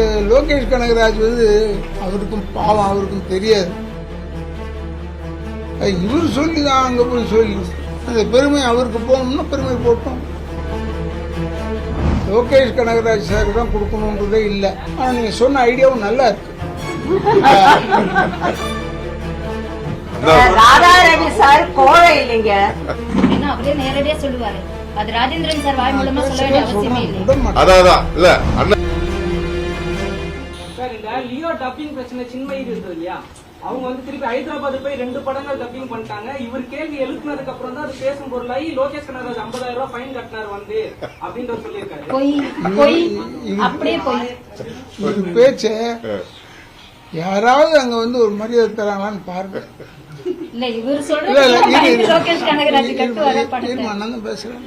இந்த லோகேஷ் கனகராஜ் வந்து அவருக்கும் பாவம் அவருக்கும் தெரியாது. இவர் சொல்லி தான் அங்கே போய் சொல்லி அந்த பெருமை அவருக்கு போகணும்னா பெருமை போட்டோம். லோகேஷ் கனகராஜ் சார் தான் கொடுக்கணுன்றதே இல்லை. ஆனால் நீங்கள் சொன்ன ஐடியாவும் நல்லா இருக்கு. ராதா ரவி சார் கோழை இல்லைங்க, அப்படியே நேரடியா சொல்லுவாரு. அது ராஜேந்திரன் சார் வாய் மூலமா சொல்ல வேண்டிய அவசியமே இல்லை. அதான் இல்ல அண்ணன் சார், இந்த லியோ டப்பிங் பிரச்சனை சின்மயி இருந்தது இல்லையா, அவங்க வந்து திருப்பி ஹைதராபாத் போய் 2 படங்கள் டப்பிங் பண்ணிட்டாங்க. இவர் கேள்வி எழுப்பினதுக்கு அப்புறம் தான் அது பேசும் பொருளாகி லோகேஷ் கனகராஜ் 50,000 ரூபாய் ஃபைன் கட்டினார் வந்து அப்படின்னு சொல்லியிருக்காரு. அப்படியே போய் ஒரு பேச்ச யாராவது அங்க வந்து ஒரு மரியாதை தராங்களான்னு பாருங்க. இல்ல இவர் சொல்றது லோகேஷ் கனகராஜ் கட்டு வர படம் நான் பேசுறேன்.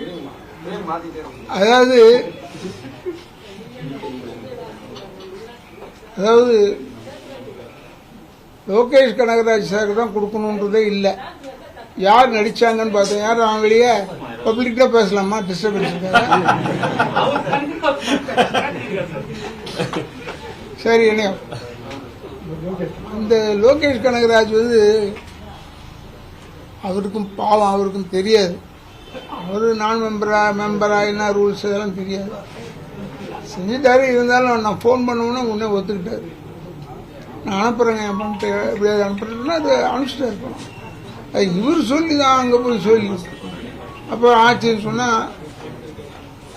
அதாவது லோகேஷ் கனகராஜ் சார் தான் கொடுக்கணுன்றதே இல்லை. யார் நடிச்சாங்கன்னு பார்த்தேன். யார் அவன் வெளியே பப்ளிக்கா பேசலாமா? டிஸ்டர்பன்ஸ் சரி. என்ன இந்த லோகேஷ் கனகராஜ் வந்து அவருக்கும் பாவம் அவருக்கும் தெரியாது. அவரு நான் மெம்பரா என்ன ரூல்ஸ் இதெல்லாம் தெரியாது. செஞ்சுட்டாரு. இருந்தாலும் நான் ஃபோன் பண்ணுவோம்னா உடனே ஒத்துக்கிட்டாரு. நான் அனுப்புறேங்க என் பண்ணிட்டு எப்படியாவது அனுப்புறேன்னா அது அனுப்பிச்சுட்டா இருக்கணும். இவர் சொல்லி தான் அங்கே போய் சொல்லி அப்போ ஆச்சுன்னு சொன்னால்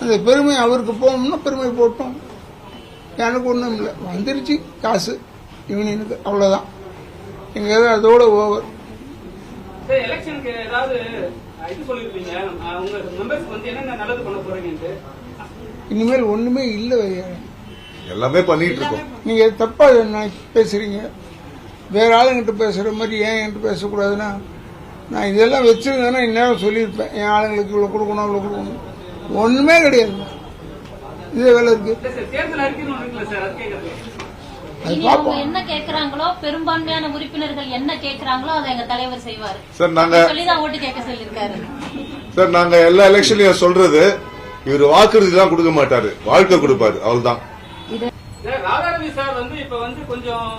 அந்த பெருமை அவருக்கு போகணும்னா பெருமை போட்டோம். எனக்கு ஒன்றும் இல்லை, வந்துருச்சு காசு யூனியனுக்கு, அவ்வளோதான். எங்கள் அதோட ஓவர். எலெக்ஷனுக்கு ஏதாவது இது சொல்லிருப்பீங்க, உங்க மெம்பர்ஸ்க்கு வந்து என்னென்ன நல்லது பண்ண போறீங்கன்னு. இனிமேல் ஒண்ணுமே இல்லை, எல்லாமே பண்ணிட்டு இருக்கோம். நீங்க தப்பா பேசுறீங்க. வேற ஆளுங்கிட்ட பேசுற மாதிரி ஏன் என்கிட்ட பேசக்கூடாதுன்னா, நான் இதெல்லாம் வச்சிருந்தேன்னா இந்நேரம் சொல்லியிருப்பேன். என் ஆளுங்களுக்கு இவ்வளவு கொடுக்கணும் அவ்வளவு கொடுக்கணும். ஒண்ணுமே கிடையாது. இதே வேலை இருக்கு. தேர்தல் அறிக்கைன்னு இருக்குல்ல சார், அது கேட்கறது. அவங்க என்ன கேக்குறாங்களோ, பெரும்பான்மையான உறுப்பினர்கள் என்ன கேக்குறாங்களோ அதை எங்க தலைவர் செய்வாரு சார். நாங்க சொல்லிதான் ஓட்டு கேட்க சொல்லிருக்காரு சார். நாங்க எல்லா எலெக்ஷன்லயும் சொல்றது, இவர் வாக்குறுதி தான் கொடுக்க மாட்டாரு, வாழ்க்கை கொடுப்பாரு, அவ்வளவுதான். ராதாரவி சார் வந்து இப்ப வந்து கொஞ்சம்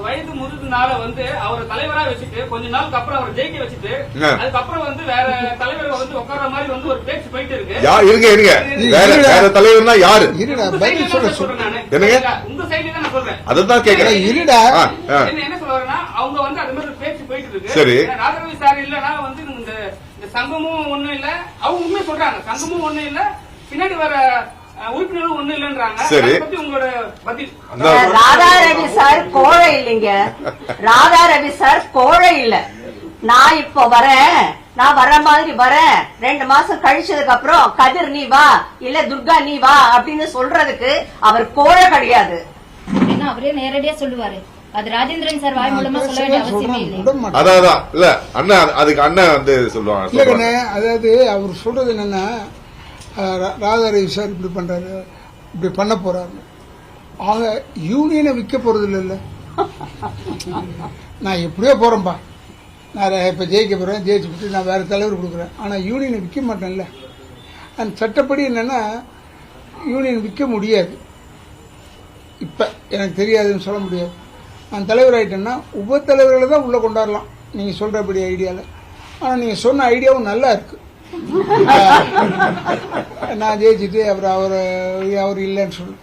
வயது முதுகுனால வந்து அவரை தலைவரா வச்சுட்டு கொஞ்ச நாளுக்கு அப்புறம் அவரை ஜெயிக்க வச்சுட்டு அதுக்கப்புறம் வந்து வேற தலைவர்கள் வந்து உட்கார்ற மாதிரி வந்து ஒரு பேச்சு போயிட்டு இருக்கு. இருங்க வேற தலைவர்னா யாரு? என்னங்க உங்க சைடு தான் நான் சொல்றேன், அதான் கேக்குறேன். என்ன சொல்றேன்னா அவங்க வந்து அது மாதிரி ஒரு பேச்சு போயிட்டு இருக்கு. சரி, ராதாரவி சார் இல்லன்னா வந்து இந்த சங்கமும் ஒண்ணும் இல்ல, அவங்க உண்மையை சொல்றாங்க. சங்கமும் ஒண்ணும் இல்ல, பின்னாடி வர உறுப்பினரும் ஒண்ணு இல்லன்றாங்க. சரி, உங்களோட பதில். ராதா ரவி சார் கோழை இல்லைங்க, ராதா ரவி சார் கோழை இல்ல. நான் இப்போ வரேன், நான் வர்ற மாதிரி வரேன், 2 மாசம் கழிச்சதுக்கு அப்புறம் கதிர் நீ வா இல்ல துர்கா நீ வா அப்படின்னு சொல்றதுக்கு அவர் கோழை கிடையாது. அப்படியே நேரடியா சொல்லுவாரு. அது ராஜேந்திரன் சார் வாய் மூலமா சொல்ல வேண்டிய அவசியமே இல்லை. அதான் இல்ல அண்ணன், அதுக்கு அண்ணன் வந்து சொல்லுவாங்க. அதாவது அவர் சொல்றது என்னன்னா, ராதாரவி சார் இப்படி பண்றாரு, இப்படி பண்ண போறாரு. அவங்க யூனியனை விற்க போறது இல்ல. நான் எப்படியோ போறேன்பா, நான் இப்ப ஜெயிக்க போறேன், ஜெயிச்சுட்டு நான் வேற தலைவர் கொடுக்குறேன். ஆனா யூனியனை விற்க மாட்டேன்ல. அந்த சட்டப்படி என்னன்னா யூனியன் விற்க முடியாது. இப்ப எனக்கு தெரியாதுன்னு சொல்ல முடியாது. நான் தலைவர் ஆயிட்டேன்னா உப தலைவர்களை தான் உள்ள கொண்டாடலாம் நீங்க சொல்றபடி ஐடியால. ஆனா நீங்க சொன்ன ஐடியாவும் நல்லா இருக்கு. நான் ஜெயிச்சுட்டு அப்புறம் அவர் இல்லைன்னு சொல்லு